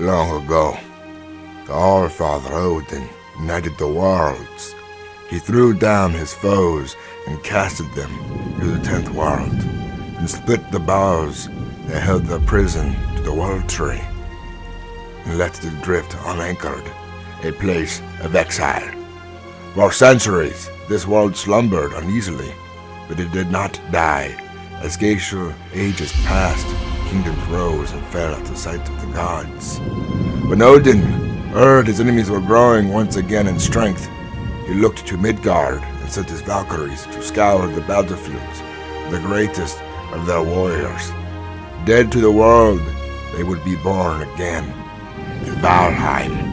Long ago, the All-Father Odin united the worlds. He threw down his foes and casted them to the 10th world, and split the boughs that held the prison to the World Tree, and let it drift unanchored, a place of exile. For centuries, this world slumbered uneasily, but it did not die. As glacial ages passed, kingdoms rose and fell at the sight of the gods. When Odin heard his enemies were growing once again in strength, he looked to Midgard and sent his Valkyries to scour the battlefields, the greatest of their warriors. Dead to the world, they would be born again in Valheim.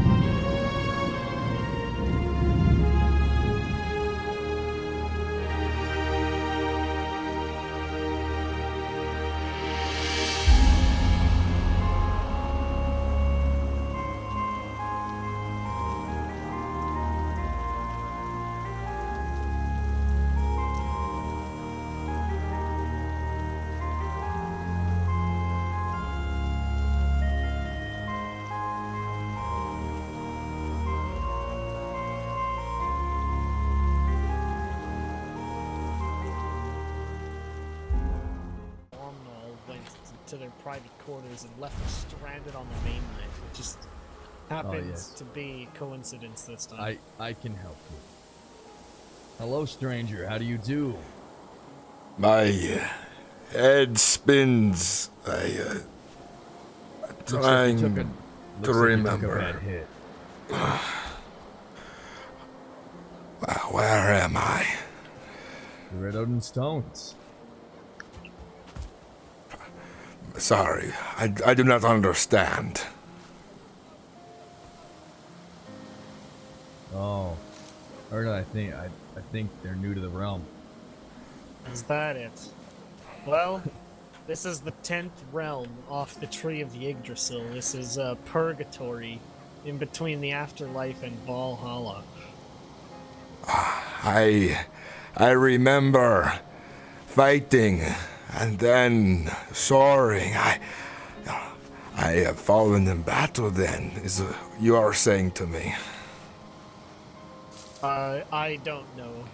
To their private quarters and left us stranded on the mainland. It just happens to be coincidence this time. I can help you. Hello, stranger. How do you do? My head spins. Trying to remember. Where am I? You're at Odin Stones. Sorry, I do not understand. Oh, I think they're new to the realm. Is that it? Well, this is the 10th realm off the Tree of the Yggdrasil. This is purgatory in between the afterlife and Valhalla. I remember fighting and then soaring. I have fallen in battle then, is what you are saying to me. I don't know.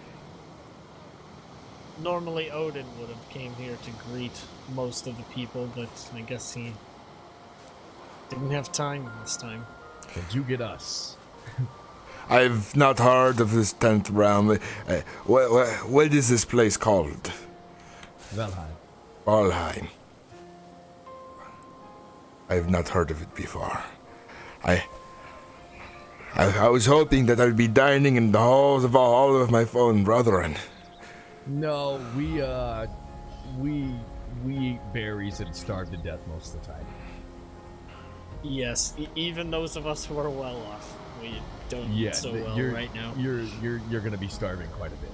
Normally Odin would have came here to greet most of the people, but I guess he didn't have time this time. Did you get us? I've not heard of this 10th realm. What is this place called? Valheim. Valheim. I have not heard of it before. I was hoping that I'd be dining in the halls of all of my fallen brethren. No, we eat berries and starve to death most of the time. Yes, even those of us who are well off, we don't eat so well right now. You're gonna be starving quite a bit.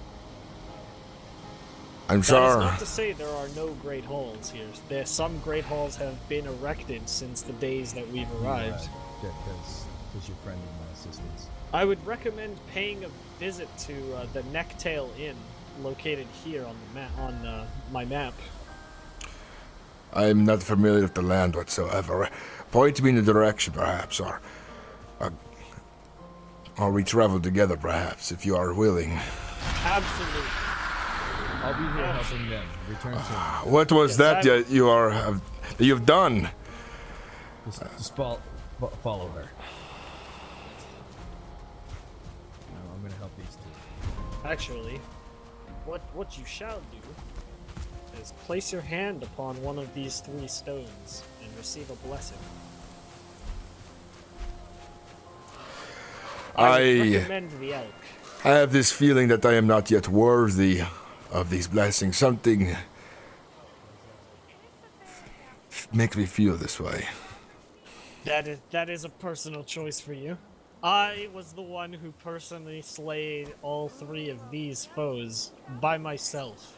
I'm sure. That is not to say there are no great halls here. Some great halls have been erected since the days that we've arrived. Because your friend and my assistance. I would recommend paying a visit to the Necktail Inn, located here on the my map. I'm not familiar with the land whatsoever. Point me in the direction, perhaps, or we travel together, perhaps, if you are willing. Absolutely. I'll be here helping them. Return soon. What was that you've done? Just follow her. No, I'm gonna help these two. Actually, what you shall do is place your hand upon one of these 3 stones and receive a blessing. I would recommend the elk. I have this feeling that I am not yet worthy of these blessings. Something makes me feel this way. That is a personal choice for you. I was the one who personally slayed all 3 of these foes by myself.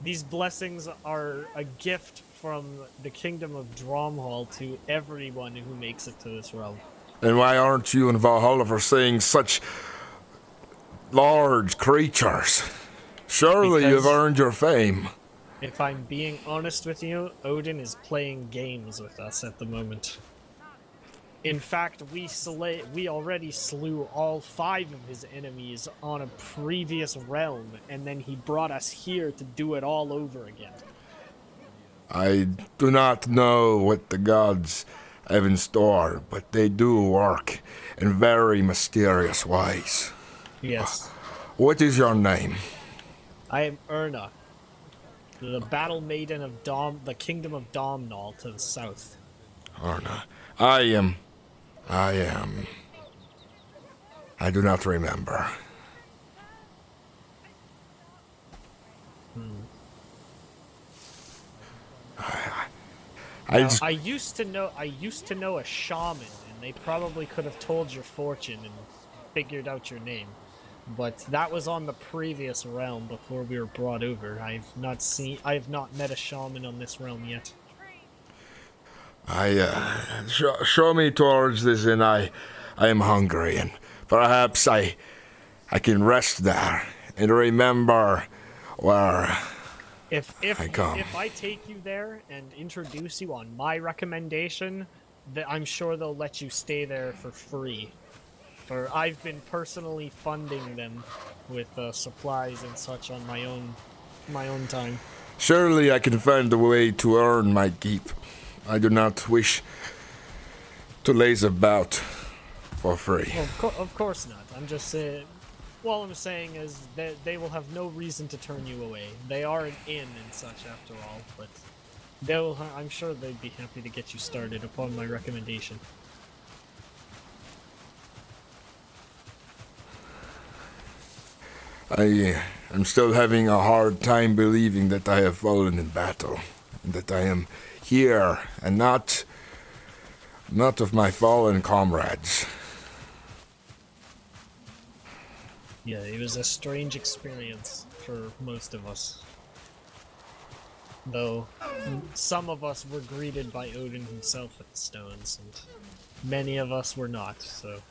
These blessings are a gift from the kingdom of Dromhall to everyone who makes it to this realm. And why aren't you in Valhalla for saying such large creatures? Surely you've earned your fame. If I'm being honest with you, Odin is playing games with us at the moment. In fact, we already slew all 5 of his enemies on a previous realm, and then he brought us here to do it all over again. I do not know what the gods have in store, but they do work in very mysterious ways. Yes. What is your name? I am Erna, the battle maiden of the kingdom of Domnall to the south. Arna. I am. I do not remember. I used to know a shaman, and they probably could have told your fortune and figured out your name. But that was on the previous realm before we were brought over. I have not met a shaman on this realm yet. Show me towards this inn. I am hungry, and perhaps I can rest there and remember where If I come. if I take you there and introduce you on my recommendation, I'm sure they'll let you stay there for free. For I've been personally funding them with supplies and such on my own time. Surely I can find a way to earn my keep. I do not wish to laze about for free. Well, of course not. I'm just saying. All I'm saying is that they will have no reason to turn you away. They are an inn and such, after all. But I'm sure they'd be happy to get you started upon my recommendation. I am still having a hard time believing that I have fallen in battle, and that I am here and not with my fallen comrades. Yeah, it was a strange experience for most of us. Though some of us were greeted by Odin himself at the stones, and many of us were not, so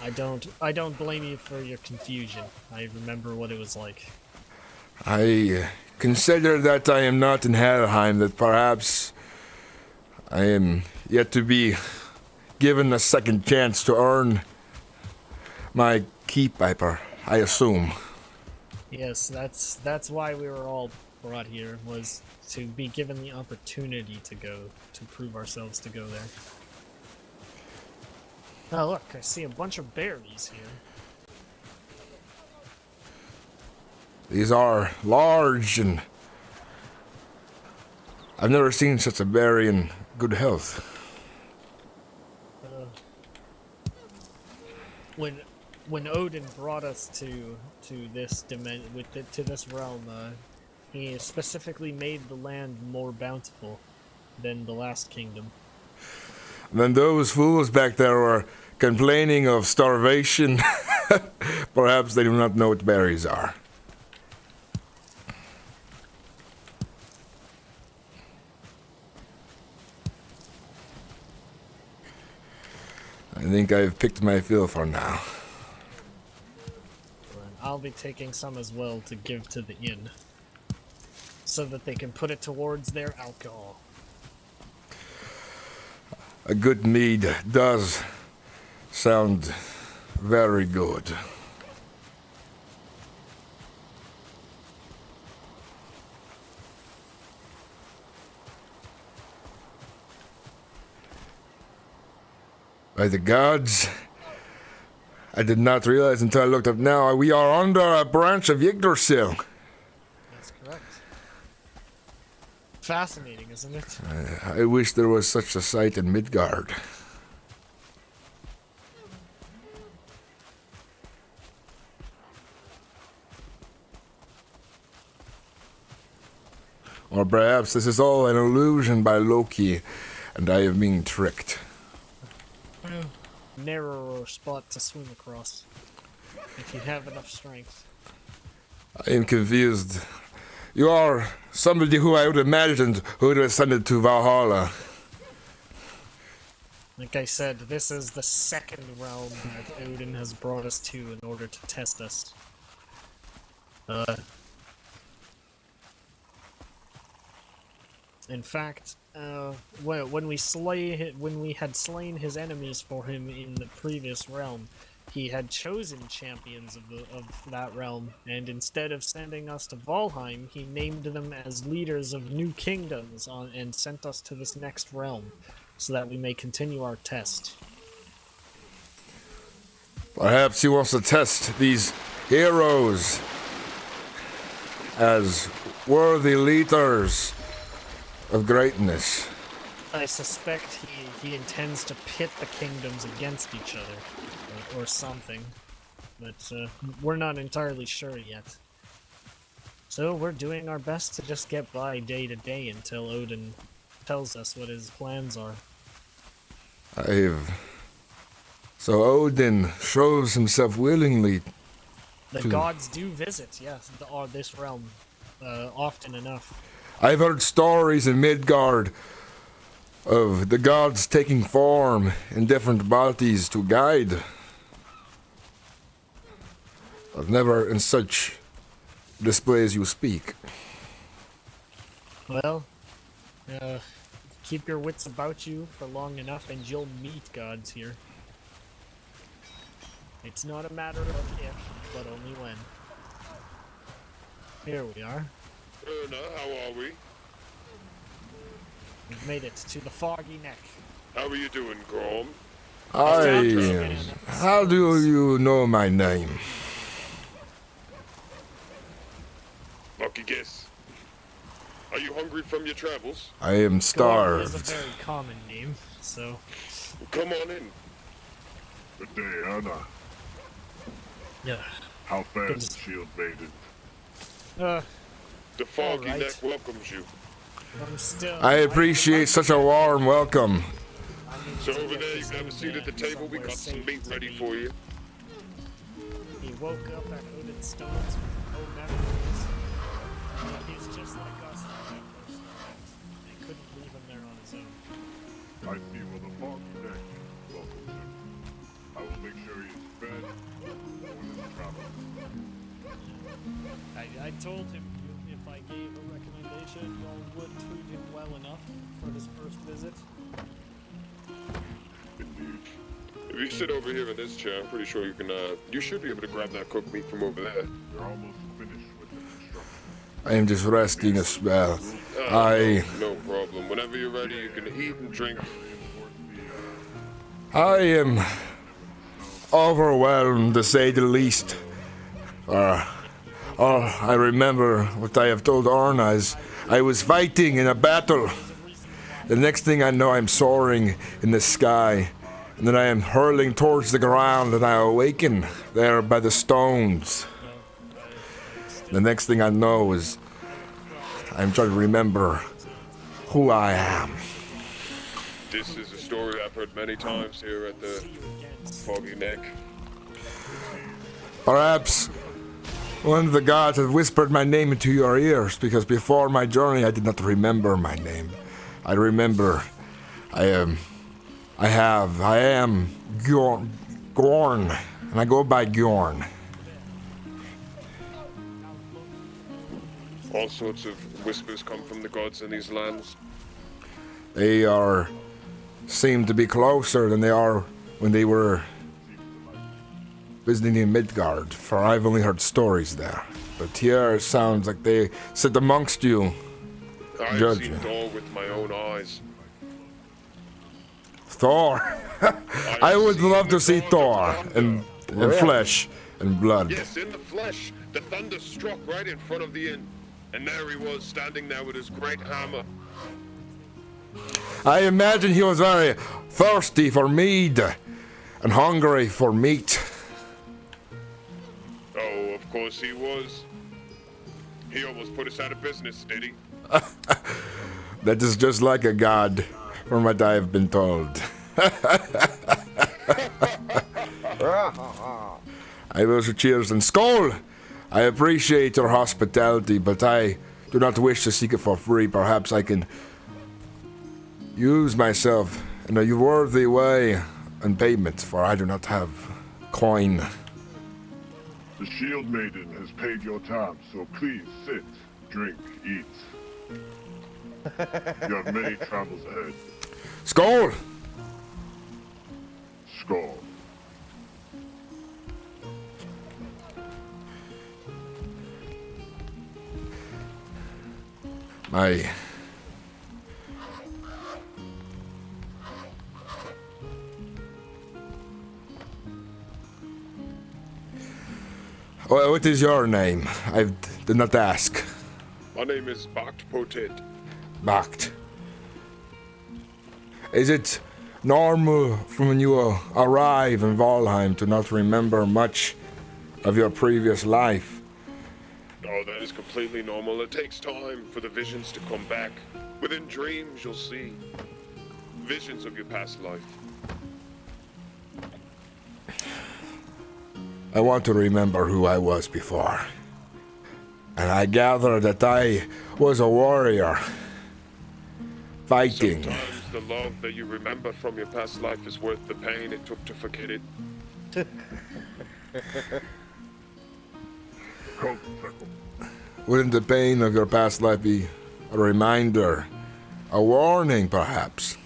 I don't blame you for your confusion. I remember what it was like. I consider that I am not in Helheim, that perhaps I am yet to be given a second chance to earn my keep, I assume. Yes, that's why we were all brought here, was to be given the opportunity to prove ourselves to go there. Oh look, I see a bunch of berries here. These are large, and I've never seen such a berry in good health. When Odin brought us to this to this realm, he specifically made the land more bountiful than the last kingdom. Then those fools back there were complaining of starvation. Perhaps they do not know what berries are. I think I've picked my fill for now. I'll be taking some as well to give to the inn, so that they can put it towards their alcohol. A good mead does sound very good. By the gods, I did not realize until I looked up now, we are under a branch of Yggdrasil. That's correct. Fascinating, isn't it? I wish there was such a sight in Midgard. Or perhaps this is all an illusion by Loki, and I have been tricked. Narrower spot to swim across, if you have enough strength. I am confused. You are somebody who I would imagined who would have ascended to Valhalla. Like I said, this is the second realm that Odin has brought us to in order to test us. In fact, when we had slain his enemies for him in the previous realm, he had chosen champions of that realm, and instead of sending us to Valheim, he named them as leaders of new kingdoms and sent us to this next realm, so that we may continue our test. Perhaps he wants to test these heroes as worthy leaders of greatness. I suspect he intends to pit the kingdoms against each other, or something, but we're not entirely sure yet. So we're doing our best to just get by day to day until Odin tells us what his plans are. So Odin shows himself willingly. The gods do visit, yes, this realm, often enough. I've heard stories in Midgard of the gods taking form in different bodies to guide. But never in such display as you speak. Well, keep your wits about you for long enough and you'll meet gods here. It's not a matter of if, but only when. Here we are. Erna, how are we? We've made it to the Foggy Neck. How are you doing, Gorm? How do you know my name? Lucky guess. Are you hungry from your travels? I am Gorm is a starved. very common name, so... Well, come on in. Good day, Anna. Yeah. How fast the shield maiden? The Foggy Alright. Neck welcomes you. I'm still... I appreciate such a warm welcome. So over there, you can have a seat at the table. We got some meat ready for you. He woke up at Odin Stones with no memories. He's just like us. They couldn't leave him there on his own. I see where the foggy neck welcomes him. I will make sure he is fed when his travels. I told him if I gave a recommendation, y'all would treat him well enough for his first visit. Indeed. If you sit over here in this chair, I'm pretty sure you can, you should be able to grab that cooked meat from over there. You're almost finished with the construction. I am just resting a spell. No problem. Whenever you're ready, you can eat and drink. I am overwhelmed, to say the least. I remember what I have told Orna is I was fighting in a battle. The next thing I know, I'm soaring in the sky. And then I am hurling towards the ground and I awaken there by the stones. The next thing I know is I'm trying to remember who I am. This is a story I've heard many times here at the Foggy Neck. Perhaps one of the gods has whispered my name into your ears, because before my journey I did not remember my name. I remember I am Gorn, and I go by Gorn. All sorts of whispers come from the gods in these lands. They seem to be closer than they are when they were visiting in Midgard, for I've only heard stories there. But here it sounds like they sit amongst you. I've Judge seen you. Thor with my own eyes. Thor. I would love to see Thor in Really? flesh and blood. Yes, in the flesh. The thunder struck right in front of the inn. And there he was, standing there with his great hammer. I imagine he was very thirsty for mead and hungry for meat. Oh, of course he was. He almost put us out of business, did he? That is just like a god, from what I have been told. I wish you cheers and skål! I appreciate your hospitality, but I do not wish to seek it for free. Perhaps I can use myself in a worthy way in payment, for I do not have coin. The shield maiden has paid your time, so please sit, drink, eat. You have many travels ahead. Skull! Skull. My... What is your name? I did not ask. My name is Baked Potet. Backed. Is it normal from when you arrive in Valheim to not remember much of your previous life? Oh, that is completely normal. It takes time for the visions to come back. Within dreams, you'll see visions of your past life. I want to remember who I was before. And I gather that I was a warrior. Fighting. Sometimes the love that you remember from your past life is worth the pain it took to forget it. Come, Freckle. Wouldn't the pain of your past life be a reminder? A warning, perhaps?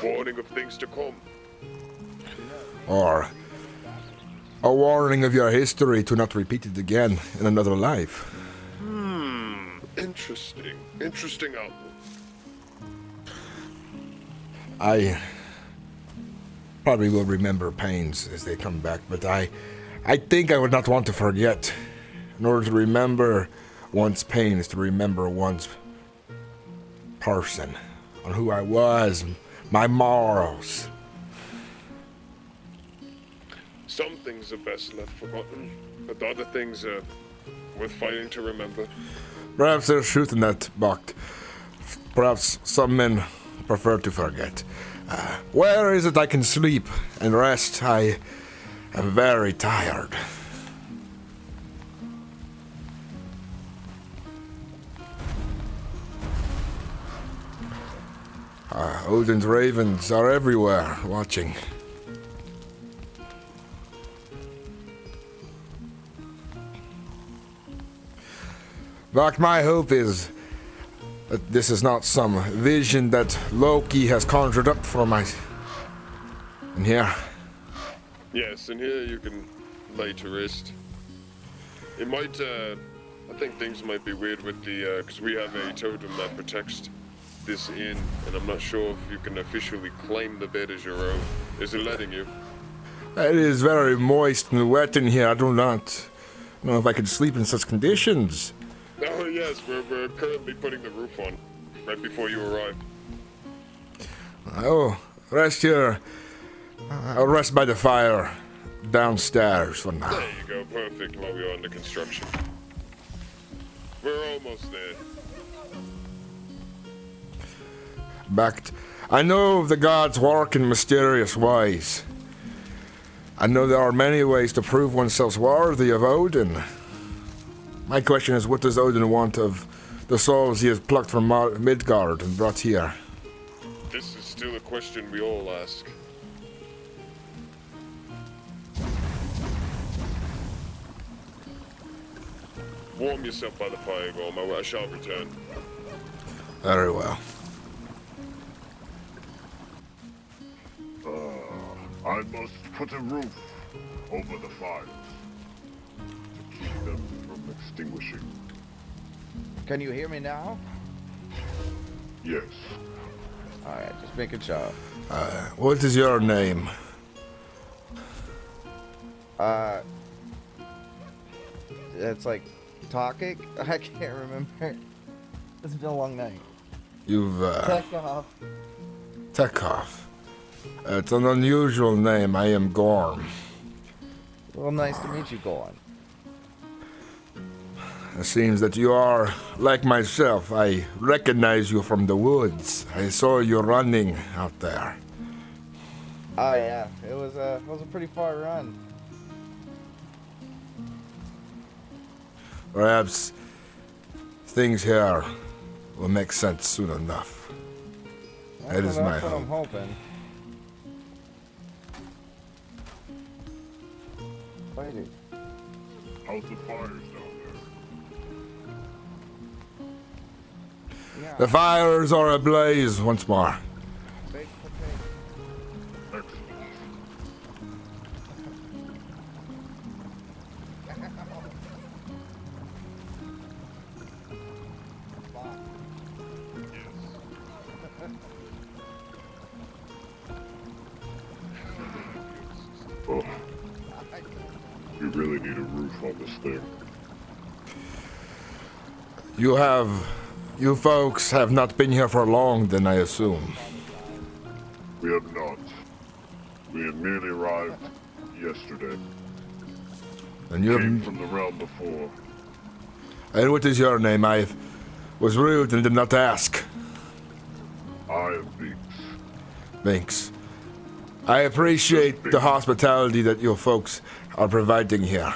Warning of things to come. Or a warning of your history to not repeat it again in another life? Interesting. Interesting outlook. I probably will remember pains as they come back, but I think I would not want to forget. In order to remember one's pain is to remember one's person, on who I was, my morals. Some things are best left forgotten, but other things are worth fighting to remember. Perhaps there's truth in that, Buck. Perhaps some men prefer to forget. Where is it I can sleep and rest? I am very tired. Odin's ravens are everywhere, watching. But my hope is that this is not some vision that Loki has conjured up for my... in here. Yes, and here you can lay to rest. It might, I think things might be weird with the, because we have a totem that protects this inn, and I'm not sure if you can officially claim the bed as your own. Is it letting you? It is very moist and wet in here. I do not know if I could sleep in such conditions. Oh yes, we're currently putting the roof on, right before you arrived. Oh, rest here. I'll rest by the fire downstairs for now. There you go, perfect, while we are under construction. We're almost there. Backed. I know the gods work in mysterious ways. I know there are many ways to prove oneself worthy of Odin. My question is, what does Odin want of the souls he has plucked from Midgard and brought here? This is still a question we all ask. Warm yourself by the fire, Gorma. I shall return. Very well. I must put a roof over the fires to keep them from extinguishing. Can you hear me now? Yes. Alright, just making sure. What is your name? It's like Talkic? I can't remember. It's been a long night. You've, Back off. Tekov. It's an unusual name. I am Gorm. Well, nice to meet you, Golan. It seems that you are like myself. I recognize you from the woods. I saw you running out there. Oh yeah, it was a pretty far run. Perhaps things here will make sense soon enough. That is my That's what I'm hope. hoping. Wait, How's the fires down The fires are ablaze once more. Baked potato. Excellent. Oh, we really need a roof on this thing. You folks have not been here for long, then I assume. We have not. We had merely arrived yesterday. And you Came have, from the realm before. and what is your name? I was rude and did not ask. I am Beaks. Thanks. I appreciate the hospitality that you folks are providing here.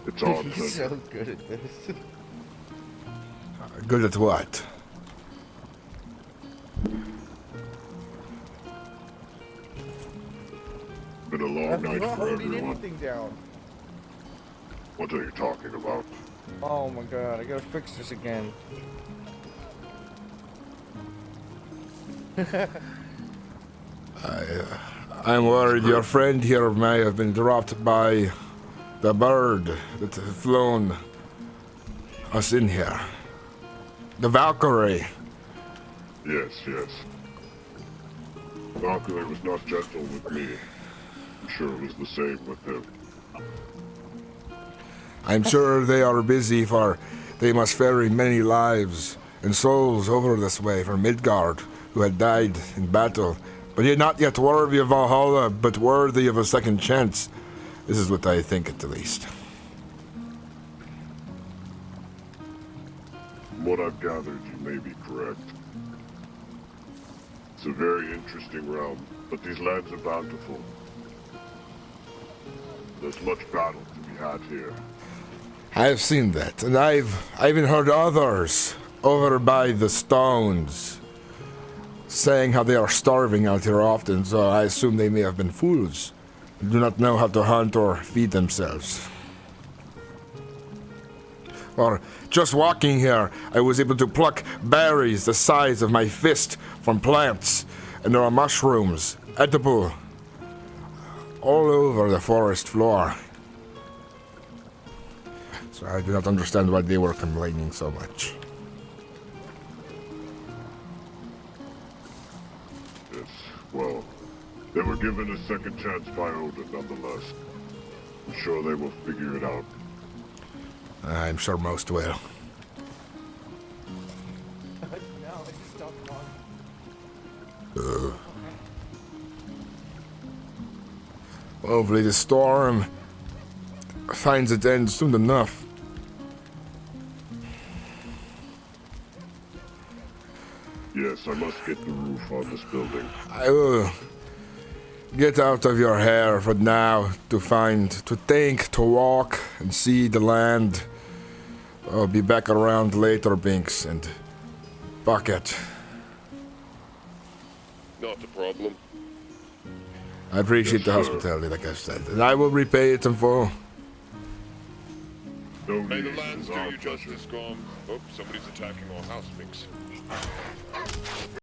It's our He's pleasure. so good at this. Good at what? Been a long I'm night not for holding everyone. anything down. What are you talking about? Oh my god, I gotta fix this again. I'm worried your friend here may have been dropped by the bird that has flown us in here. The Valkyrie. Yes, yes. Valkyrie was not gentle with me. I'm sure it was the same with him. I'm sure they are busy, for they must ferry many lives and souls over this way from Midgard, who had died in battle, but yet not yet worthy of Valhalla, but worthy of a second chance. This is what I think, at the least. From what I've gathered, you may be correct. It's a very interesting realm, but these lands are bountiful. There's much battle to be had here. I've seen that, and I've even heard others over by the stones saying how they are starving out here often, so I assume they may have been fools and do not know how to hunt or feed themselves. Or just walking here, I was able to pluck berries the size of my fist from plants, and there are mushrooms, edible, all over the forest floor. So I do not understand why they were complaining so much. Yes, well, they were given a second chance by Odin nonetheless. I'm sure they will figure it out. I'm sure most will. No, I just stopped on. Hopefully the storm finds its end soon enough. Yes, I must get the roof on this building. I will get out of your hair for now to think, to walk and see the land. I'll be back around later, Binks and Bucket. Not a problem. I appreciate the Yes, sir. hospitality, like I said, and I will repay it in full. No May the reason lands is do our you pleasure. justice, Gorm. Oh, somebody's attacking our house, Minx.